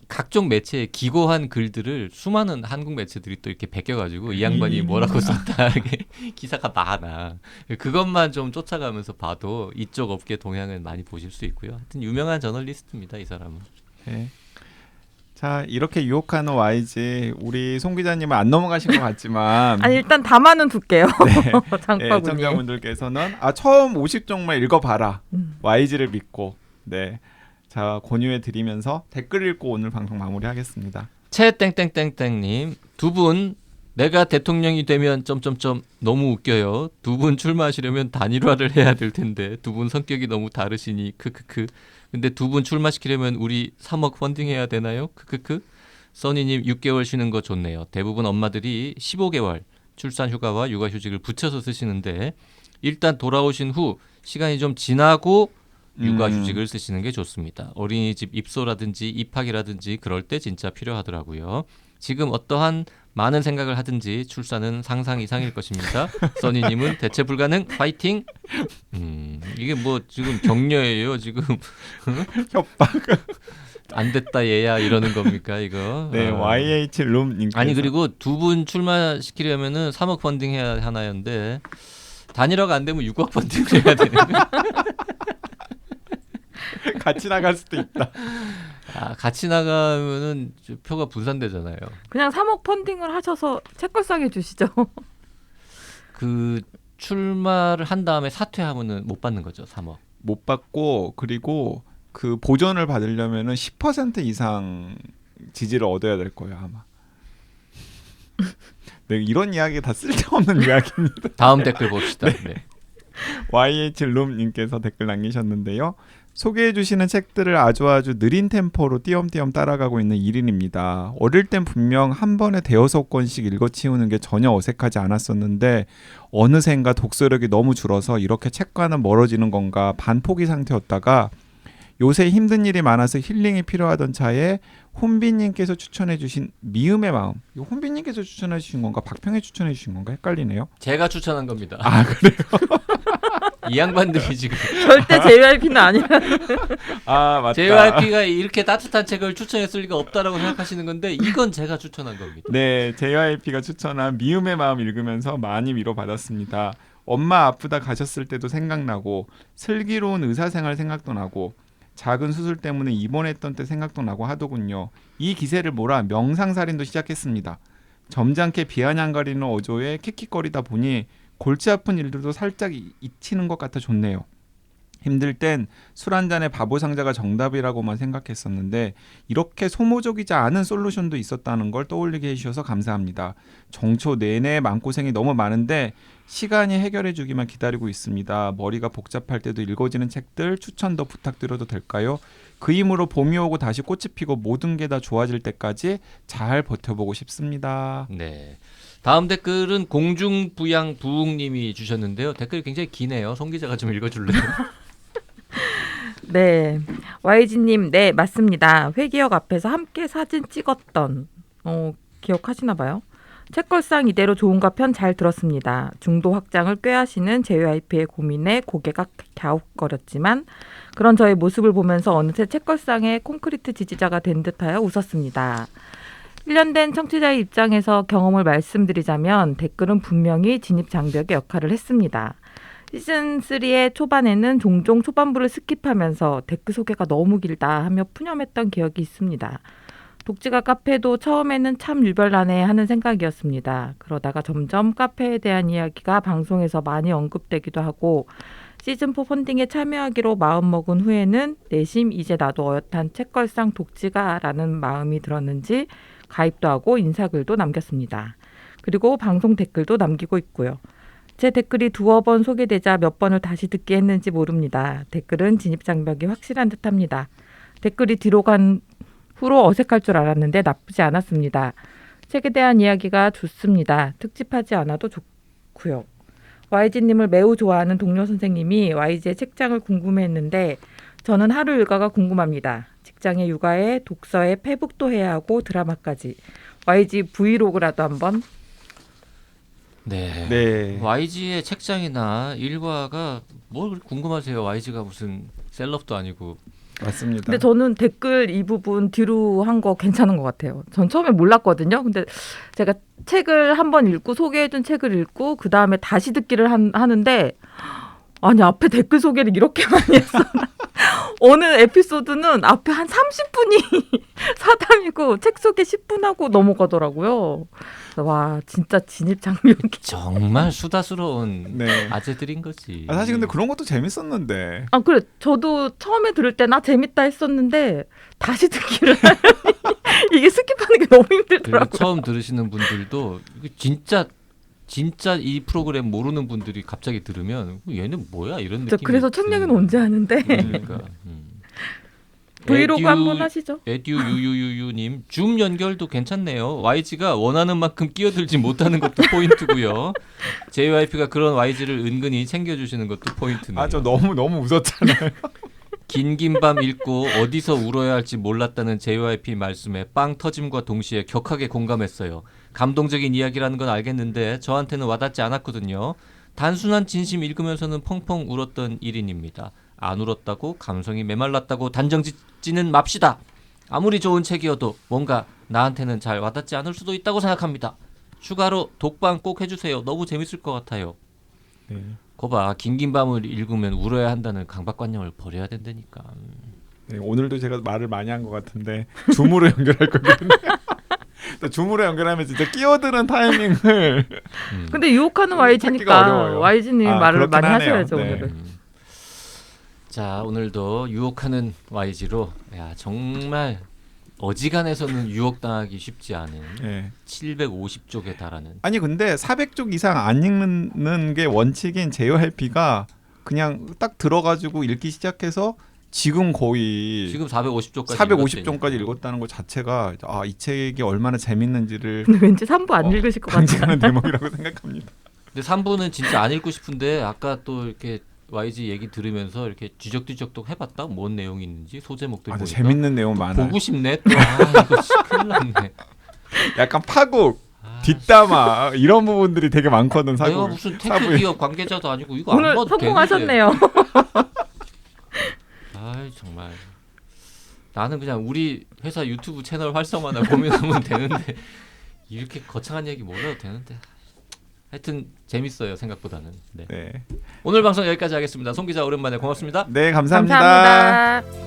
각종 매체에 기고한 글들을 수많은 한국 매체들이 또 이렇게 베껴가지고 이 양반이 뭐라고 썼다 이렇게 기사가 많아. 그것만 좀 쫓아가면서 봐도 이쪽 업계 동향을 많이 보실 수 있고요. 하여튼 유명한 저널리스트입니다, 이 사람은. 네. 자, 이렇게 유혹하는 YG 우리 송 기자님은 안 넘어가신 것 같지만 아니 일단 담아는 둘게요. 네. 장바구니. 애청자분들께서는 처음 50종만 읽어봐라. YG를 믿고 네. 자, 권유해 드리면서 댓글 읽고 오늘 방송 마무리하겠습니다. 최땡땡땡땡님, 두 분 내가 대통령이 되면 너무 웃겨요. 두 분 출마하시려면 단일화를 해야 될 텐데 두 분 성격이 너무 다르시니 크크크. 근데 두 분 출마시키려면 우리 3억 펀딩해야 되나요? 크크크. 써니님 6개월 쉬는 거 좋네요. 대부분 엄마들이 15개월 출산휴가와 육아휴직을 붙여서 쓰시는데 일단 돌아오신 후 시간이 좀 지나고 육아휴직을 쓰시는 게 좋습니다. 어린이집 입소라든지 입학이라든지 그럴 때 진짜 필요하더라고요. 지금 어떠한 많은 생각을 하든지 출산은 상상 이상일 것입니다. 써니님은 대체 불가능 파이팅. 이게 뭐 지금 격려예요 지금. 협박. 안 됐다 얘야 이러는 겁니까 이거? 네, YH 룸님께서 아니 그리고 두 분 출마시키려면은 3억 펀딩 해야 하나였는데 단일화가 안 되면 6억 펀딩을 해야 되는 거예요. 같이 나갈 수도 있다. 같이 나가면은 표가 분산되잖아요. 그냥 3억 펀딩을 하셔서 책걸상해 주시죠. 그 출마를 한 다음에 사퇴하면은 못 받는 거죠, 3억. 못 받고 그리고 그 보전을 받으려면은 10% 이상 지지를 얻어야 될 거예요, 아마. 네, 이런 이야기 다 쓸데없는 이야기입니다. 다음 댓글 봅시다. 네. YH 룸님께서 댓글 남기셨는데요. 소개해 주시는 책들을 아주 느린 템포로 띄엄띄엄 따라가고 있는 1인입니다. 어릴 땐 분명 한 번에 대여섯 권씩 읽어치우는 게 전혀 어색하지 않았었는데 어느샌가 독서력이 너무 줄어서 이렇게 책과는 멀어지는 건가 반포기 상태였다가 요새 힘든 일이 많아서 힐링이 필요하던 차에 혼비님께서 추천해 주신 미음의 마음. 이거 혼비님께서 추천해 주신 건가 박평에 추천해 주신 건가 헷갈리네요. 제가 추천한 겁니다. 아 그래요? 이 양반들이 지금 절대 JYP는 아니라. 아 맞다. JYP가 이렇게 따뜻한 책을 추천했을 리가 없다라고 생각하시는 건데 이건 제가 추천한 겁니다. 네, JYP가 추천한 미움의 마음 읽으면서 많이 위로받았습니다. 엄마 아프다 가셨을 때도 생각나고 슬기로운 의사생활 생각도 나고 작은 수술 때문에 입원했던 때 생각도 나고 하더군요. 이 기세를 몰아 명상살인도 시작했습니다. 점잖게 비아냥거리는 어조에 킥킥거리다 보니 골치 아픈 일들도 살짝 잊히는 것 같아 좋네요. 힘들 땐 술 한 잔에 바보상자가 정답이라고만 생각했었는데 이렇게 소모적이지 않은 솔루션도 있었다는 걸 떠올리게 해주셔서 감사합니다. 정초 내내 마음고생이 너무 많은데 시간이 해결해 주기만 기다리고 있습니다. 머리가 복잡할 때도 읽어지는 책들 추천 더 부탁드려도 될까요? 그 힘으로 봄이 오고 다시 꽃이 피고 모든 게 다 좋아질 때까지 잘 버텨보고 싶습니다. 네. 다음 댓글은 공중부양부웅님이 주셨는데요. 댓글이 굉장히 기네요. 송 기자가 좀 읽어줄래요? 네, YG님, 네 맞습니다. 회기역 앞에서 함께 사진 찍었던 기억하시나 봐요. 책걸상 이대로 좋은가 편 잘 들었습니다. 중도 확장을 꾀하시는 JYP의 고민에 고개가 갸웃거렸지만 그런 저의 모습을 보면서 어느새 책걸상의 콘크리트 지지자가 된 듯하여 웃었습니다. 1년 된 청취자의 입장에서 경험을 말씀드리자면 댓글은 분명히 진입 장벽의 역할을 했습니다. 시즌3의 초반에는 종종 초반부를 스킵하면서 댓글 소개가 너무 길다 하며 푸념했던 기억이 있습니다. 독지가 카페도 처음에는 참 유별나네 하는 생각이었습니다. 그러다가 점점 카페에 대한 이야기가 방송에서 많이 언급되기도 하고 시즌4 펀딩에 참여하기로 마음먹은 후에는 내심 이제 나도 어엿한 책걸상 독지가 라는 마음이 들었는지 가입도 하고 인사글도 남겼습니다. 그리고 방송 댓글도 남기고 있고요. 제 댓글이 두어 번 소개되자 몇 번을 다시 듣게 했는지 모릅니다. 댓글은 진입장벽이 확실한 듯합니다. 댓글이 뒤로 간 후로 어색할 줄 알았는데 나쁘지 않았습니다. 책에 대한 이야기가 좋습니다. 특집하지 않아도 좋고요. YG님을 매우 좋아하는 동료 선생님이 YG의 책장을 궁금해했는데 저는 하루 일과가 궁금합니다. 직장에 육아에 독서에 페북도 해야 하고 드라마까지. YG 브이로그라도 한번. 네. 네. YG의 책장이나 일과가 뭘 궁금하세요? YG가 무슨 셀럽도 아니고. 맞습니다. 근데 저는 댓글 이 부분 뒤로 한 거 괜찮은 것 같아요. 전 처음에 몰랐거든요. 근데 제가 책을 한번 읽고 소개해준 책을 읽고 그 다음에 다시 듣기를 하는데 아니 앞에 댓글 소개를 이렇게 많이 했어. 어느 에피소드는 앞에 한 30분이 사담이고 책 소개 10분 하고 넘어가더라고요. 와 진짜 진입장벽이. 정말 수다스러운 네. 아재들인 거지. 사실 근데 그런 것도 재밌었는데. 아 그래 저도 처음에 들을 때 나 재밌다 했었는데 다시 듣기를 하니 이게 스킵하는 게 너무 그리고 힘들더라고요. 처음 들으시는 분들도 이거 진짜 이 프로그램 모르는 분들이 갑자기 들으면 얘는 뭐야 이런 저 느낌이. 그래서 책 얘기는 언제 하는데 그러니까. 브이로그 한번 하시죠. 에듀유유유님 줌 연결도 괜찮네요. YG가 원하는 만큼 끼어들지 못하는 것도 포인트고요. JYP가 그런 YG를 은근히 챙겨주시는 것도 포인트네요. 저 너무 웃었잖아요. 긴 밤 읽고 어디서 울어야 할지 몰랐다는 JYP 말씀에 빵 터짐과 동시에 격하게 공감했어요. 감동적인 이야기라는 건 알겠는데 저한테는 와닿지 않았거든요. 단순한 진심 읽으면서는 펑펑 울었던 1인입니다. 안 울었다고 감성이 메말랐다고 단정 짓지는 맙시다. 아무리 좋은 책이어도 뭔가 나한테는 잘 와닿지 않을 수도 있다고 생각합니다. 추가로 독방 꼭 해주세요. 너무 재밌을 것 같아요. 네. 거봐 긴 밤을 읽으면 울어야 한다는 강박관념을 버려야 된다니까. 네, 오늘도 제가 말을 많이 한 것 같은데 줌으로 연결할 거거든요. 줌으로 연결하면 진짜 끼어드는 타이밍을 근데 유혹하는 찾기가 YG니까 어려워요. YG님 말을 그렇긴 많이 하네요. 하셔야죠 네. 오늘은. 자 오늘도 유혹하는 YG로 야 정말 어지간해서는 유혹당하기 쉽지 않은 네. 750쪽에 달하는. 아니 근데 400쪽 이상 안 읽는 게 원칙인 JYP가 그냥 딱 들어가지고 읽기 시작해서 지금 거의 지금 450쪽까지 450쪽까지 읽었다는 것 자체가 이 책이 얼마나 재밌는지를 근데 왠지 3부 안 읽으실 것 같아요. 강제하는 대목이라고 생각합니다. 근데 3부는 진짜 안 읽고 싶은데 아까 또 이렇게 YG 얘기 들으면서 이렇게 뒤적뒤적 해봤다. 뭔 내용이 있는지 소제목들 보니까 재밌는 내용 많아요. 보고 싶네. 또 이거 큰일 났네. 약간 파국, 뒷담화 이런 부분들이 되게 많거든. 내가 사고. 무슨 테크 기업 관계자도 아니고 이거 안 오늘 봐도 성공하셨네요. 아이 정말 나는 그냥 우리 회사 유튜브 채널 활성화나 고민하면 되는데 이렇게 거창한 얘기 몰라도 되는데 하여튼 재밌어요 생각보다는. 네. 네. 오늘 방송 여기까지 하겠습니다. 송 기자 오랜만에 고맙습니다. 네, 감사합니다. 감사합니다.